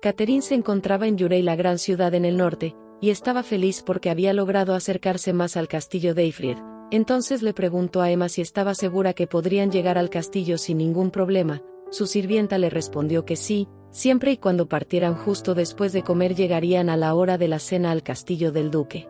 Catherine se encontraba en Yurei, la gran ciudad en el norte, y estaba feliz porque había logrado acercarse más al castillo de Eyfried. Entonces le preguntó a Emma si estaba segura que podrían llegar al castillo sin ningún problema. Su sirvienta le respondió que sí, siempre y cuando partieran justo después de comer llegarían a la hora de la cena al castillo del duque.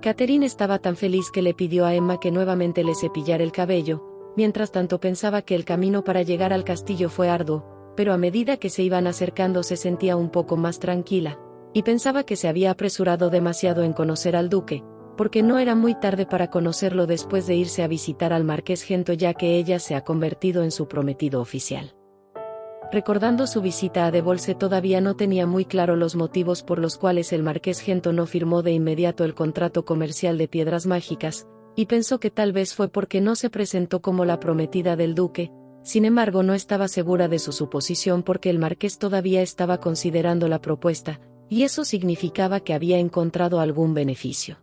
Catherine estaba tan feliz que le pidió a Emma que nuevamente le cepillara el cabello. Mientras tanto pensaba que el camino para llegar al castillo fue arduo, pero a medida que se iban acercando se sentía un poco más tranquila, y pensaba que se había apresurado demasiado en conocer al duque, porque no era muy tarde para conocerlo después de irse a visitar al marqués Gento, ya que ella se ha convertido en su prometido oficial. Recordando su visita a Debolse, todavía no tenía muy claro los motivos por los cuales el marqués Gento no firmó de inmediato el contrato comercial de piedras mágicas, y pensó que tal vez fue porque no se presentó como la prometida del duque. Sin embargo, no estaba segura de su suposición porque el marqués todavía estaba considerando la propuesta, y eso significaba que había encontrado algún beneficio.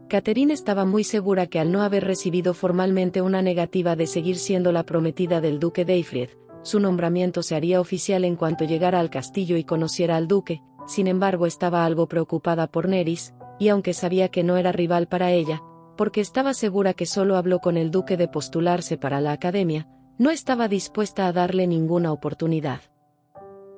Catherine estaba muy segura que al no haber recibido formalmente una negativa de seguir siendo la prometida del duque de Eyfried, su nombramiento se haría oficial en cuanto llegara al castillo y conociera al duque. Sin embargo, estaba algo preocupada por Nerys, y aunque sabía que no era rival para ella, porque estaba segura que solo habló con el duque de postularse para la academia, no estaba dispuesta a darle ninguna oportunidad.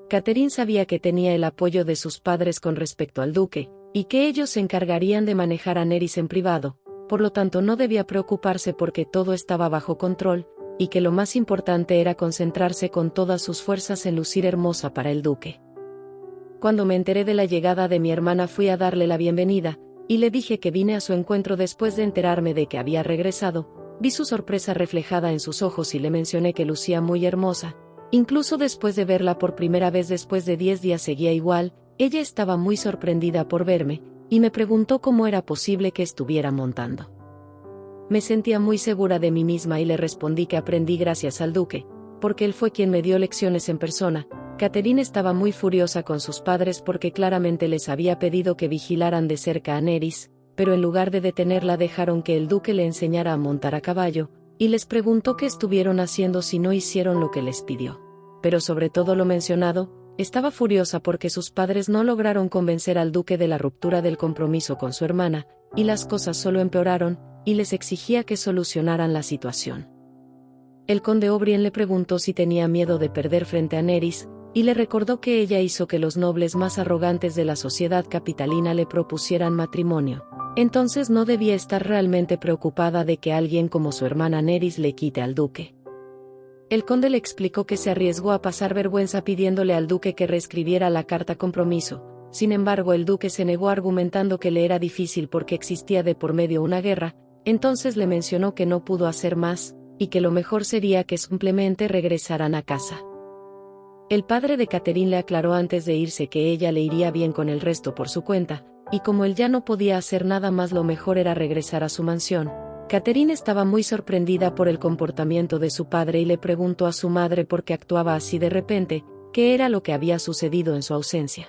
Catherine sabía que tenía el apoyo de sus padres con respecto al duque, y que ellos se encargarían de manejar a Nerys en privado, por lo tanto no debía preocuparse porque todo estaba bajo control, y que lo más importante era concentrarse con todas sus fuerzas en lucir hermosa para el duque. Cuando me enteré de la llegada de mi hermana fui a darle la bienvenida, y le dije que vine a su encuentro después de enterarme de que había regresado. Vi su sorpresa reflejada en sus ojos y le mencioné que lucía muy hermosa. Incluso después de verla por primera vez después de 10 días seguía igual. Ella estaba muy sorprendida por verme, y me preguntó cómo era posible que estuviera montando. Me sentía muy segura de mí misma y le respondí que aprendí gracias al duque, porque él fue quien me dio lecciones en persona. Catherine estaba muy furiosa con sus padres porque claramente les había pedido que vigilaran de cerca a Nerys, pero en lugar de detenerla dejaron que el duque le enseñara a montar a caballo, y les preguntó qué estuvieron haciendo si no hicieron lo que les pidió. Pero sobre todo lo mencionado, estaba furiosa porque sus padres no lograron convencer al duque de la ruptura del compromiso con su hermana, y las cosas solo empeoraron, y les exigía que solucionaran la situación. El conde Oberyn le preguntó si tenía miedo de perder frente a Nerys, y le recordó que ella hizo que los nobles más arrogantes de la sociedad capitalina le propusieran matrimonio. Entonces no debía estar realmente preocupada de que alguien como su hermana Nerys le quite al duque. El conde le explicó que se arriesgó a pasar vergüenza pidiéndole al duque que reescribiera la carta compromiso. Sin embargo, el duque se negó argumentando que le era difícil porque existía de por medio una guerra. Entonces le mencionó que no pudo hacer más, y que lo mejor sería que simplemente regresaran a casa. El padre de Catherine le aclaró antes de irse que ella le iría bien con el resto por su cuenta, y como él ya no podía hacer nada más, lo mejor era regresar a su mansión. Catherine estaba muy sorprendida por el comportamiento de su padre y le preguntó a su madre por qué actuaba así de repente, qué era lo que había sucedido en su ausencia.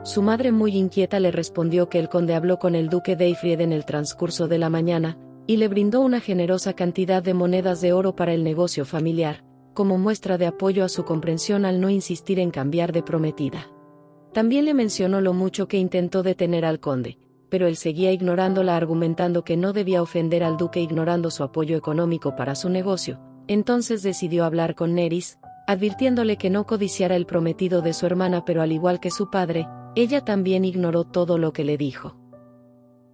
Su madre, muy inquieta, le respondió que el conde habló con el duque de Eyfried en el transcurso de la mañana, y le brindó una generosa cantidad de monedas de oro para el negocio familiar, como muestra de apoyo a su comprensión al no insistir en cambiar de prometida. También le mencionó lo mucho que intentó detener al conde, pero él seguía ignorándola, argumentando que no debía ofender al duque ignorando su apoyo económico para su negocio. Entonces decidió hablar con Nerys, advirtiéndole que no codiciara el prometido de su hermana, pero al igual que su padre, ella también ignoró todo lo que le dijo.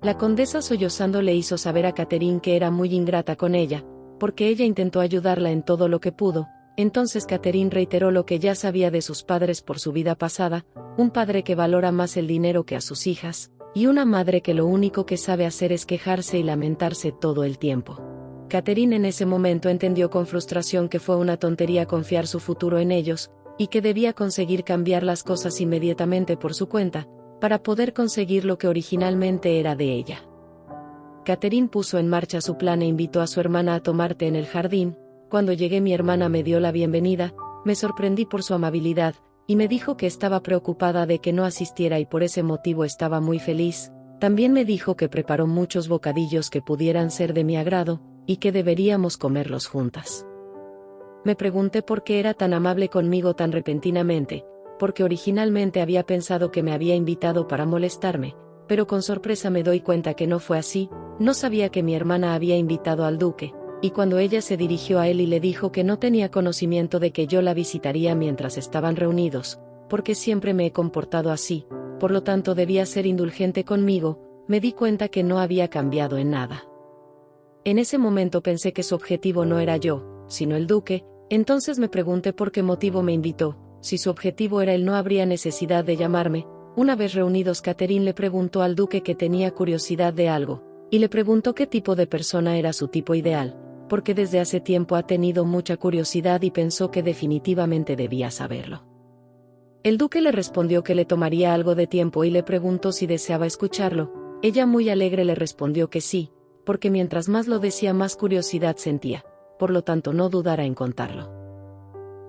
La condesa, sollozando, le hizo saber a Catherine que era muy ingrata con ella, porque ella intentó ayudarla en todo lo que pudo. Entonces Catherine reiteró lo que ya sabía de sus padres por su vida pasada, un padre que valora más el dinero que a sus hijas, y una madre que lo único que sabe hacer es quejarse y lamentarse todo el tiempo. Catherine en ese momento entendió con frustración que fue una tontería confiar su futuro en ellos, y que debía conseguir cambiar las cosas inmediatamente por su cuenta, para poder conseguir lo que originalmente era de ella. Catherine puso en marcha su plan e invitó a su hermana a tomar té en el jardín. Cuando llegué, mi hermana me dio la bienvenida, me sorprendí por su amabilidad, y me dijo que estaba preocupada de que no asistiera y por ese motivo estaba muy feliz. También me dijo que preparó muchos bocadillos que pudieran ser de mi agrado, y que deberíamos comerlos juntas. Me pregunté por qué era tan amable conmigo tan repentinamente, porque originalmente había pensado que me había invitado para molestarme, pero con sorpresa me doy cuenta que no fue así. No sabía que mi hermana había invitado al duque, y cuando ella se dirigió a él y le dijo que no tenía conocimiento de que yo la visitaría mientras estaban reunidos, porque siempre me he comportado así, por lo tanto debía ser indulgente conmigo, me di cuenta que no había cambiado en nada. En ese momento pensé que su objetivo no era yo, sino el duque. Entonces me pregunté por qué motivo me invitó. Si su objetivo era él, no habría necesidad de llamarme. Una vez reunidos, Catherine le preguntó al duque que tenía curiosidad de algo, y le preguntó qué tipo de persona era su tipo ideal, porque desde hace tiempo ha tenido mucha curiosidad y pensó que definitivamente debía saberlo. El duque le respondió que le tomaría algo de tiempo y le preguntó si deseaba escucharlo. Ella muy alegre le respondió que sí, porque mientras más lo decía más curiosidad sentía, por lo tanto no dudara en contarlo.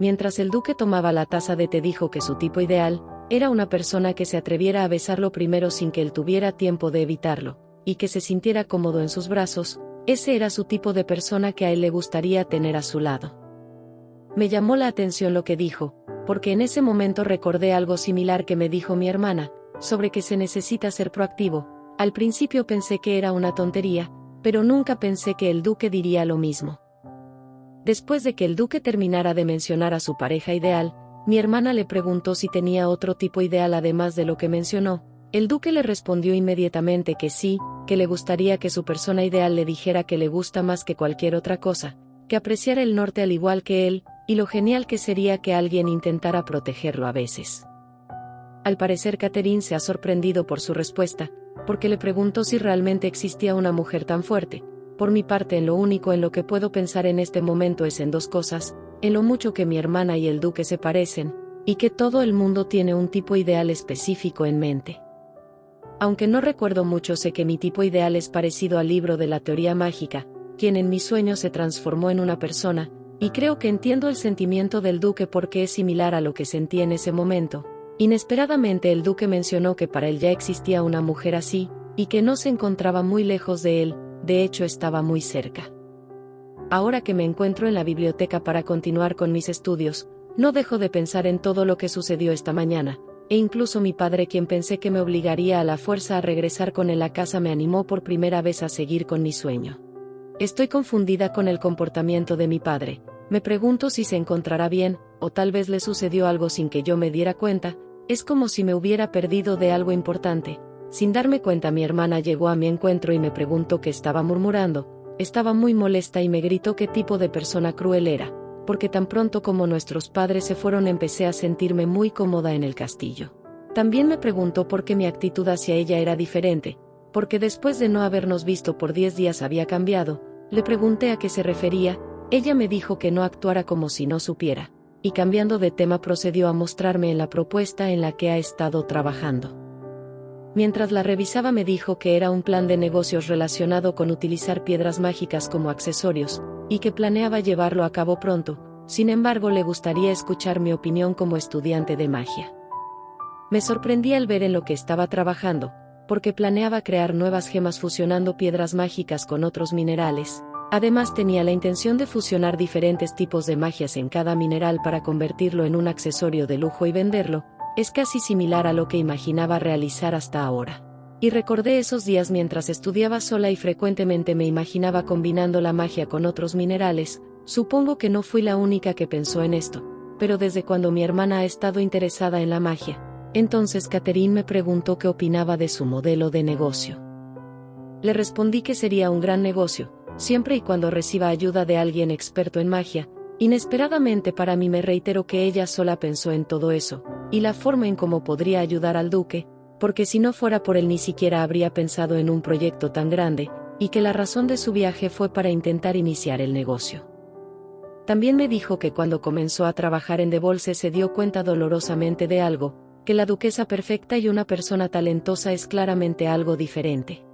Mientras el duque tomaba la taza de té, dijo que su tipo ideal era una persona que se atreviera a besarlo primero sin que él tuviera tiempo de evitarlo, y que se sintiera cómodo en sus brazos. Ese era su tipo de persona que a él le gustaría tener a su lado. Me llamó la atención lo que dijo, porque en ese momento recordé algo similar que me dijo mi hermana, sobre que se necesita ser proactivo. Al principio pensé que era una tontería, pero nunca pensé que el duque diría lo mismo. Después de que el duque terminara de mencionar a su pareja ideal, mi hermana le preguntó si tenía otro tipo ideal además de lo que mencionó. El duque le respondió inmediatamente que sí, que le gustaría que su persona ideal le dijera que le gusta más que cualquier otra cosa, que apreciara el norte al igual que él, y lo genial que sería que alguien intentara protegerlo a veces. Al parecer Catherine se ha sorprendido por su respuesta, porque le preguntó si realmente existía una mujer tan fuerte. Por mi parte, en lo único en lo que puedo pensar en este momento es en dos cosas: en lo mucho que mi hermana y el duque se parecen, y que todo el mundo tiene un tipo ideal específico en mente. Aunque no recuerdo mucho, sé que mi tipo ideal es parecido al libro de la teoría mágica, quien en mis sueños se transformó en una persona, y creo que entiendo el sentimiento del duque porque es similar a lo que sentí en ese momento. Inesperadamente el duque mencionó que para él ya existía una mujer así, y que no se encontraba muy lejos de él, de hecho estaba muy cerca. Ahora que me encuentro en la biblioteca para continuar con mis estudios, no dejo de pensar en todo lo que sucedió esta mañana, e incluso mi padre, quien pensé que me obligaría a la fuerza a regresar con él a casa, me animó por primera vez a seguir con mi sueño. Estoy confundida con el comportamiento de mi padre. Me pregunto si se encontrará bien, o tal vez le sucedió algo sin que yo me diera cuenta. Es como si me hubiera perdido de algo importante. Sin darme cuenta, mi hermana llegó a mi encuentro y me preguntó qué estaba murmurando. Estaba muy molesta y me gritó qué tipo de persona cruel era, porque tan pronto como nuestros padres se fueron empecé a sentirme muy cómoda en el castillo. También me preguntó por qué mi actitud hacia ella era diferente, porque después de no habernos visto por 10 días había cambiado. Le pregunté a qué se refería. Ella me dijo que no actuara como si no supiera, y cambiando de tema procedió a mostrarme en la propuesta en la que ha estado trabajando. Mientras la revisaba me dijo que era un plan de negocios relacionado con utilizar piedras mágicas como accesorios, y que planeaba llevarlo a cabo pronto. Sin embargo, le gustaría escuchar mi opinión como estudiante de magia. Me sorprendí al ver en lo que estaba trabajando, porque planeaba crear nuevas gemas fusionando piedras mágicas con otros minerales. Además, tenía la intención de fusionar diferentes tipos de magias en cada mineral para convertirlo en un accesorio de lujo y venderlo. Es casi similar a lo que imaginaba realizar hasta ahora. Y recordé esos días mientras estudiaba sola y frecuentemente me imaginaba combinando la magia con otros minerales. Supongo que no fui la única que pensó en esto, pero desde cuando mi hermana ha estado interesada en la magia. Entonces Catherine me preguntó qué opinaba de su modelo de negocio. Le respondí que sería un gran negocio, siempre y cuando reciba ayuda de alguien experto en magia. Inesperadamente para mí me reiteró que ella sola pensó en todo eso, y la forma en cómo podría ayudar al duque, porque si no fuera por él ni siquiera habría pensado en un proyecto tan grande, y que la razón de su viaje fue para intentar iniciar el negocio. También me dijo que cuando comenzó a trabajar en Devolse se dio cuenta dolorosamente de algo, que la duquesa perfecta y una persona talentosa es claramente algo diferente.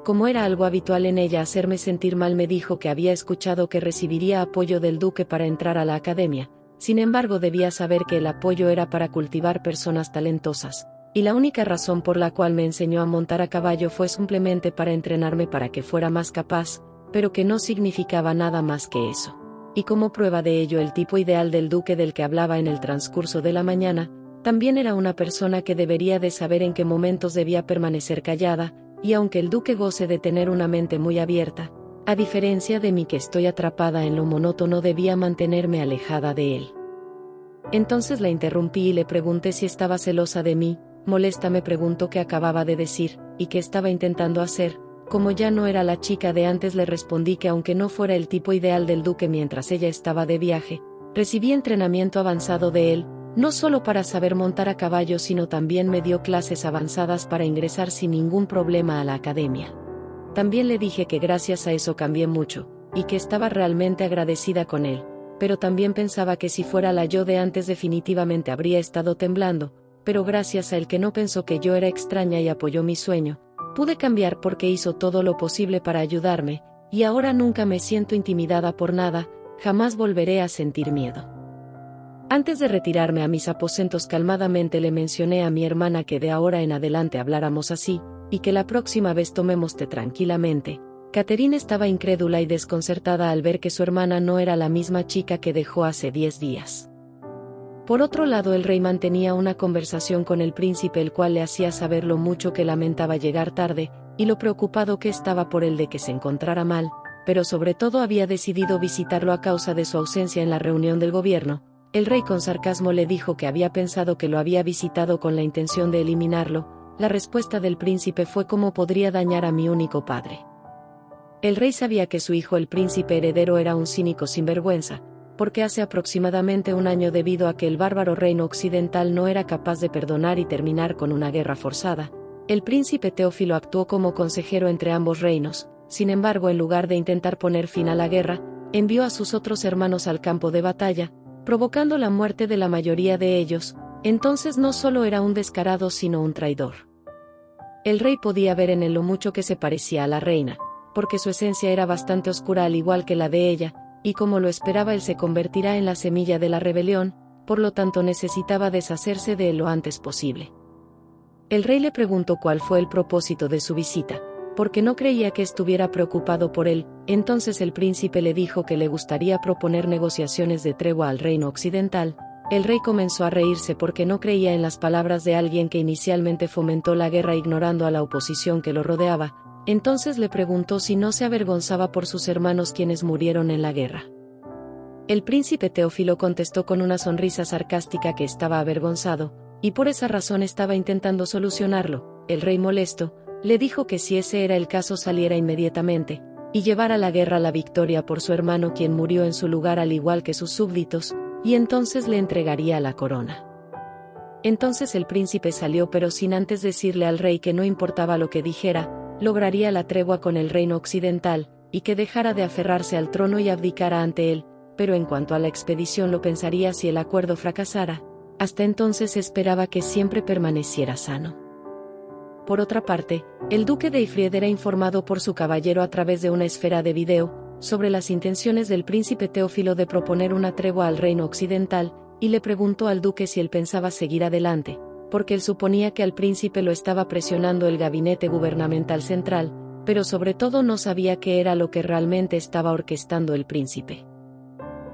Como era algo habitual en ella hacerme sentir mal, me dijo que había escuchado que recibiría apoyo del duque para entrar a la academia. Sin embargo, debía saber que el apoyo era para cultivar personas talentosas, y la única razón por la cual me enseñó a montar a caballo fue simplemente para entrenarme para que fuera más capaz, pero que no significaba nada más que eso. Y como prueba de ello, el tipo ideal del duque del que hablaba en el transcurso de la mañana, También era una persona que debería de saber en qué momentos debía permanecer callada, y aunque el duque goce de tener una mente muy abierta, a diferencia de mí que estoy atrapada en lo monótono, debía mantenerme alejada de él. Entonces la interrumpí y le pregunté si estaba celosa de mí. Molesta me preguntó qué acababa de decir, y qué estaba intentando hacer. Como ya no era la chica de antes, le respondí que aunque no fuera el tipo ideal del duque mientras ella estaba de viaje, recibí entrenamiento avanzado de él, no solo para saber montar a caballo, sino también me dio clases avanzadas para ingresar sin ningún problema a la academia. También le dije que gracias a eso cambié mucho, y que estaba realmente agradecida con él, pero también pensaba que si fuera la yo de antes definitivamente habría estado temblando, pero gracias a él, que no pensó que yo era extraña y apoyó mi sueño, pude cambiar porque hizo todo lo posible para ayudarme, y ahora nunca me siento intimidada por nada, jamás volveré a sentir miedo. Antes de retirarme a mis aposentos, calmadamente le mencioné a mi hermana que de ahora en adelante habláramos así, y que la próxima vez tomemos té tranquilamente. Catherine estaba incrédula y desconcertada al ver que su hermana no era la misma chica que dejó hace 10 días. Por otro lado, el rey mantenía una conversación con el príncipe, el cual le hacía saber lo mucho que lamentaba llegar tarde, y lo preocupado que estaba por él de que se encontrara mal, pero sobre todo había decidido visitarlo a causa de su ausencia en la reunión del gobierno. El rey con sarcasmo le dijo que había pensado que lo había visitado con la intención de eliminarlo. La respuesta del príncipe fue: ¿cómo podría dañar a mi único padre? El rey sabía que su hijo, el príncipe heredero, era un cínico sinvergüenza, porque hace aproximadamente un año, debido a que el bárbaro reino occidental no era capaz de perdonar y terminar con una guerra forzada, el príncipe Teófilo actuó como consejero entre ambos reinos. Sin embargo, en lugar de intentar poner fin a la guerra, envió a sus otros hermanos al campo de batalla, provocando la muerte de la mayoría de ellos. Entonces no solo era un descarado, sino un traidor. El rey podía ver en él lo mucho que se parecía a la reina, porque su esencia era bastante oscura al igual que la de ella, y como lo esperaba, él se convertirá en la semilla de la rebelión, por lo tanto necesitaba deshacerse de él lo antes posible. El rey le preguntó cuál fue el propósito de su visita, porque no creía que estuviera preocupado por él. Entonces el príncipe le dijo que le gustaría proponer negociaciones de tregua al reino occidental. El rey comenzó a reírse porque no creía en las palabras de alguien que inicialmente fomentó la guerra ignorando a la oposición que lo rodeaba. Entonces le preguntó si no se avergonzaba por sus hermanos quienes murieron en la guerra. El príncipe Teófilo contestó con una sonrisa sarcástica que estaba avergonzado, y por esa razón estaba intentando solucionarlo. El rey, molesto, le dijo que si ese era el caso saliera inmediatamente, y llevara a la guerra la victoria por su hermano, quien murió en su lugar al igual que sus súbditos, y entonces le entregaría la corona. Entonces el príncipe salió, pero sin antes decirle al rey que no importaba lo que dijera, lograría la tregua con el reino occidental, y que dejara de aferrarse al trono y abdicara ante él, pero en cuanto a la expedición lo pensaría si el acuerdo fracasara. Hasta entonces esperaba que siempre permaneciera sano. Por otra parte, el duque de Ifried era informado por su caballero a través de una esfera de video, sobre las intenciones del príncipe Teófilo de proponer una tregua al reino occidental, y le preguntó al duque si él pensaba seguir adelante, porque él suponía que al príncipe lo estaba presionando el gabinete gubernamental central, pero sobre todo no sabía qué era lo que realmente estaba orquestando el príncipe.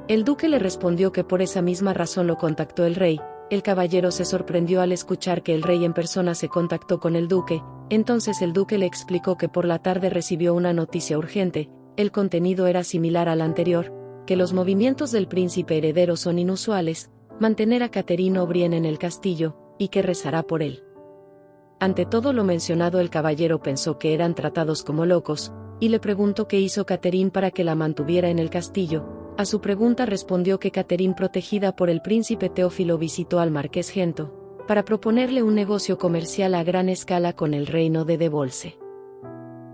El duque le respondió que por esa misma razón lo contactó el rey. El caballero se sorprendió al escuchar que el rey en persona se contactó con el duque. Entonces el duque le explicó que por la tarde recibió una noticia urgente. El contenido era similar al anterior, que los movimientos del príncipe heredero son inusuales, mantener a Catherine O'Brien en el castillo, y que rezará por él. Ante todo lo mencionado, el caballero pensó que eran tratados como locos, y le preguntó qué hizo Catherine para que la mantuviera en el castillo. A su pregunta respondió que Catherine, protegida por el príncipe Teófilo, visitó al marqués Gento, para proponerle un negocio comercial a gran escala con el reino de Devolse.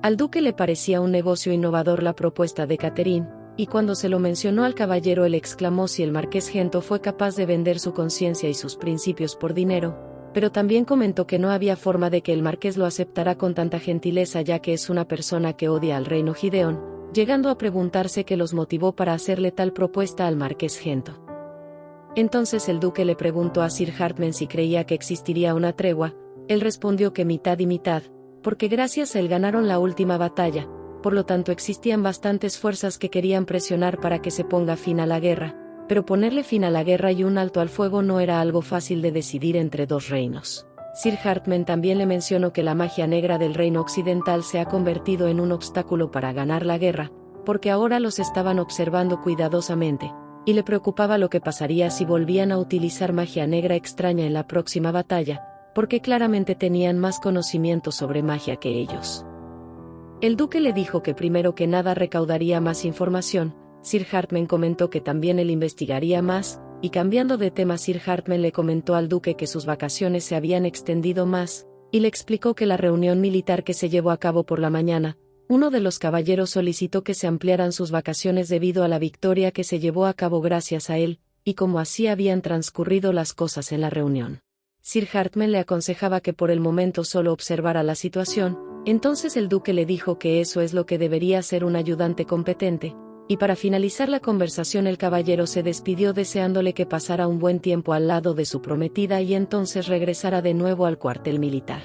Al duque le parecía un negocio innovador la propuesta de Catherine, y cuando se lo mencionó al caballero, él exclamó si el marqués Gento fue capaz de vender su conciencia y sus principios por dinero, pero también comentó que no había forma de que el marqués lo aceptara con tanta gentileza, ya que es una persona que odia al reino Gideon, llegando a preguntarse qué los motivó para hacerle tal propuesta al marqués Gento. Entonces el duque le preguntó a Sir Hartmann si creía que existiría una tregua. Él respondió que mitad y mitad, porque gracias a él ganaron la última batalla, por lo tanto existían bastantes fuerzas que querían presionar para que se ponga fin a la guerra, pero ponerle fin a la guerra y un alto al fuego no era algo fácil de decidir entre dos reinos. Sir Hartman también le mencionó que la magia negra del reino occidental se ha convertido en un obstáculo para ganar la guerra, porque ahora los estaban observando cuidadosamente, y le preocupaba lo que pasaría si volvían a utilizar magia negra extraña en la próxima batalla, porque claramente tenían más conocimiento sobre magia que ellos. El duque le dijo que primero que nada recaudaría más información. Sir Hartman comentó que también él investigaría más, y cambiando de tema Sir Hartman le comentó al duque que sus vacaciones se habían extendido más, y le explicó que la reunión militar que se llevó a cabo por la mañana, uno de los caballeros solicitó que se ampliaran sus vacaciones debido a la victoria que se llevó a cabo gracias a él, y cómo así habían transcurrido las cosas en la reunión. Sir Hartman le aconsejaba que por el momento solo observara la situación. Entonces el duque le dijo que eso es lo que debería hacer un ayudante competente, y para finalizar la conversación el caballero se despidió deseándole que pasara un buen tiempo al lado de su prometida y entonces regresara de nuevo al cuartel militar.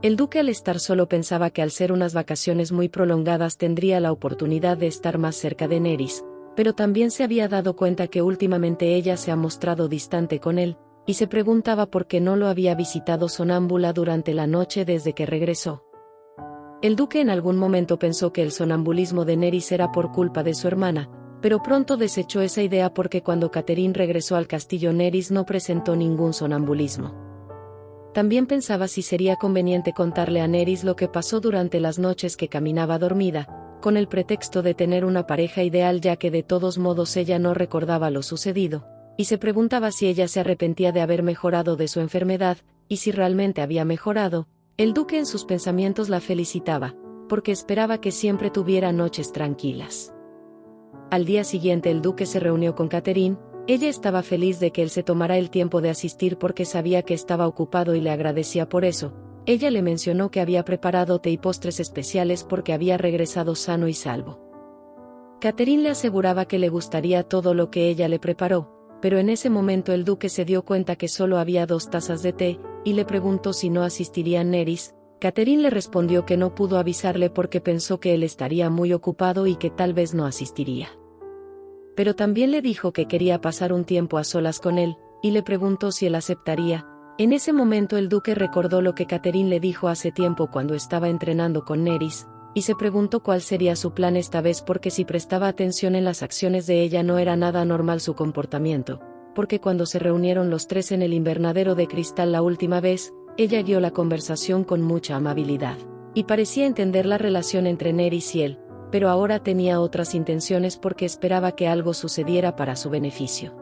El duque al estar solo pensaba que al ser unas vacaciones muy prolongadas tendría la oportunidad de estar más cerca de Nerys, pero también se había dado cuenta que últimamente ella se ha mostrado distante con él, y se preguntaba por qué no lo había visitado sonámbula durante la noche desde que regresó. El duque en algún momento pensó que el sonambulismo de Nerys era por culpa de su hermana, pero pronto desechó esa idea porque cuando Catherine regresó al castillo Nerys no presentó ningún sonambulismo. También pensaba si sería conveniente contarle a Nerys lo que pasó durante las noches que caminaba dormida, con el pretexto de tener una pareja ideal ya que de todos modos ella no recordaba lo sucedido, y se preguntaba si ella se arrepentía de haber mejorado de su enfermedad, y si realmente había mejorado. El duque en sus pensamientos la felicitaba, porque esperaba que siempre tuviera noches tranquilas. Al día siguiente el duque se reunió con Catherine. Ella estaba feliz de que él se tomara el tiempo de asistir porque sabía que estaba ocupado y le agradecía por eso. Ella le mencionó que había preparado té y postres especiales porque había regresado sano y salvo. Catherine le aseguraba que le gustaría todo lo que ella le preparó, pero en ese momento el duque se dio cuenta que solo había 2 tazas de té, y le preguntó si no asistiría Nerys. Catherine le respondió que no pudo avisarle porque pensó que él estaría muy ocupado y que tal vez no asistiría. Pero también le dijo que quería pasar un tiempo a solas con él, y le preguntó si él aceptaría. En ese momento el duque recordó lo que Catherine le dijo hace tiempo cuando estaba entrenando con Nerys, y se preguntó cuál sería su plan esta vez porque si prestaba atención en las acciones de ella no era nada normal su comportamiento, porque cuando se reunieron los 3 en el invernadero de cristal la última vez, ella guió la conversación con mucha amabilidad, y parecía entender la relación entre Nerys y él, pero ahora tenía otras intenciones porque esperaba que algo sucediera para su beneficio.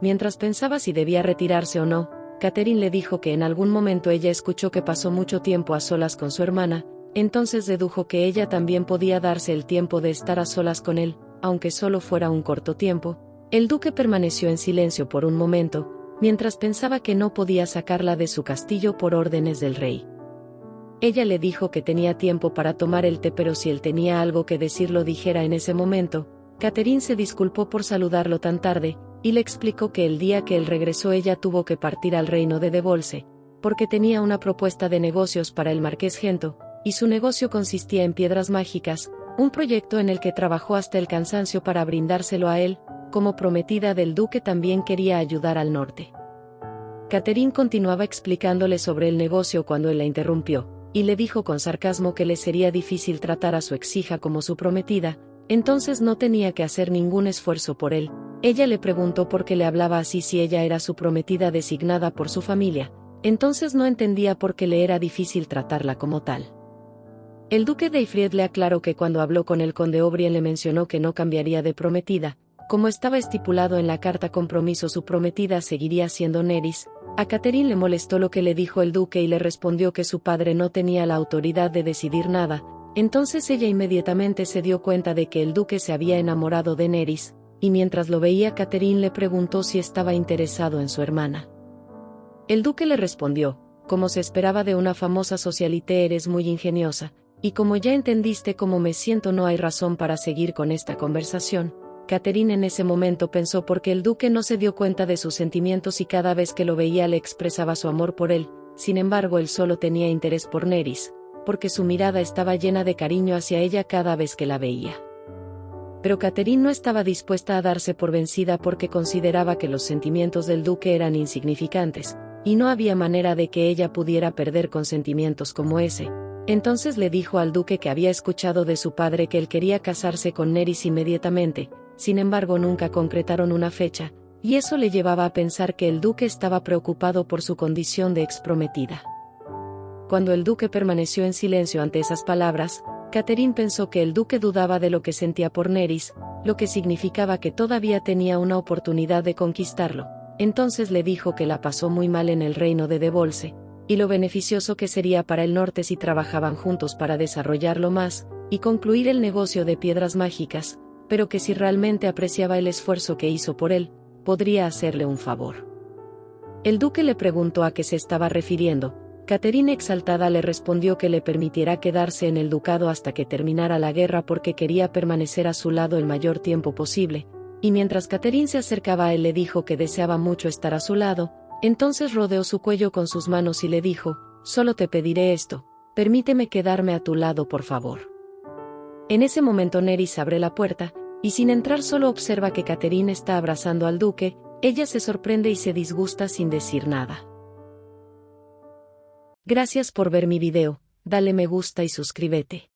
Mientras pensaba si debía retirarse o no, Catherine le dijo que en algún momento ella escuchó que pasó mucho tiempo a solas con su hermana, entonces dedujo que ella también podía darse el tiempo de estar a solas con él, aunque solo fuera un corto tiempo. El duque permaneció en silencio por un momento, mientras pensaba que no podía sacarla de su castillo por órdenes del rey. Ella le dijo que tenía tiempo para tomar el té pero si él tenía algo que decir lo dijera en ese momento. Catherine se disculpó por saludarlo tan tarde, y le explicó que el día que él regresó ella tuvo que partir al reino de Devolse, porque tenía una propuesta de negocios para el marqués Gento, y su negocio consistía en piedras mágicas, un proyecto en el que trabajó hasta el cansancio para brindárselo a él. Como prometida del duque también quería ayudar al norte. Catherine continuaba explicándole sobre el negocio cuando él la interrumpió, y le dijo con sarcasmo que le sería difícil tratar a su exhija como su prometida, entonces no tenía que hacer ningún esfuerzo por él. Ella le preguntó por qué le hablaba así si ella era su prometida designada por su familia, entonces no entendía por qué le era difícil tratarla como tal. El duque de Ifried le aclaró que cuando habló con el conde Oberyn le mencionó que no cambiaría de prometida, como estaba estipulado en la carta compromiso su prometida seguiría siendo Nerys. A Catherine le molestó lo que le dijo el duque y le respondió que su padre no tenía la autoridad de decidir nada, entonces ella inmediatamente se dio cuenta de que el duque se había enamorado de Nerys, y mientras lo veía Catherine le preguntó si estaba interesado en su hermana. El duque le respondió, como se esperaba de una famosa socialité eres muy ingeniosa, y como ya entendiste cómo me siento no hay razón para seguir con esta conversación. Catherine en ese momento pensó por qué el duque no se dio cuenta de sus sentimientos y cada vez que lo veía le expresaba su amor por él, sin embargo él solo tenía interés por Nerys, porque su mirada estaba llena de cariño hacia ella cada vez que la veía. Pero Catherine no estaba dispuesta a darse por vencida porque consideraba que los sentimientos del duque eran insignificantes, y no había manera de que ella pudiera perder con sentimientos como ese. Entonces le dijo al duque que había escuchado de su padre que él quería casarse con Nerys inmediatamente, sin embargo nunca concretaron una fecha, y eso le llevaba a pensar que el duque estaba preocupado por su condición de exprometida. Cuando el duque permaneció en silencio ante esas palabras, Catherine pensó que el duque dudaba de lo que sentía por Nerys, lo que significaba que todavía tenía una oportunidad de conquistarlo. Entonces le dijo que la pasó muy mal en el reino de Devolse, y lo beneficioso que sería para el norte si trabajaban juntos para desarrollarlo más, y concluir el negocio de piedras mágicas, pero que si realmente apreciaba el esfuerzo que hizo por él, podría hacerle un favor. El duque le preguntó a qué se estaba refiriendo. Catherine exaltada le respondió que le permitiera quedarse en el ducado hasta que terminara la guerra porque quería permanecer a su lado el mayor tiempo posible, y mientras Catherine se acercaba a él le dijo que deseaba mucho estar a su lado. Entonces rodeó su cuello con sus manos y le dijo: «Solo te pediré esto, permíteme quedarme a tu lado por favor». En ese momento Nerys abre la puerta, y sin entrar solo observa que Catherine está abrazando al duque. Ella se sorprende y se disgusta sin decir nada. Gracias por ver mi video, dale me gusta y suscríbete.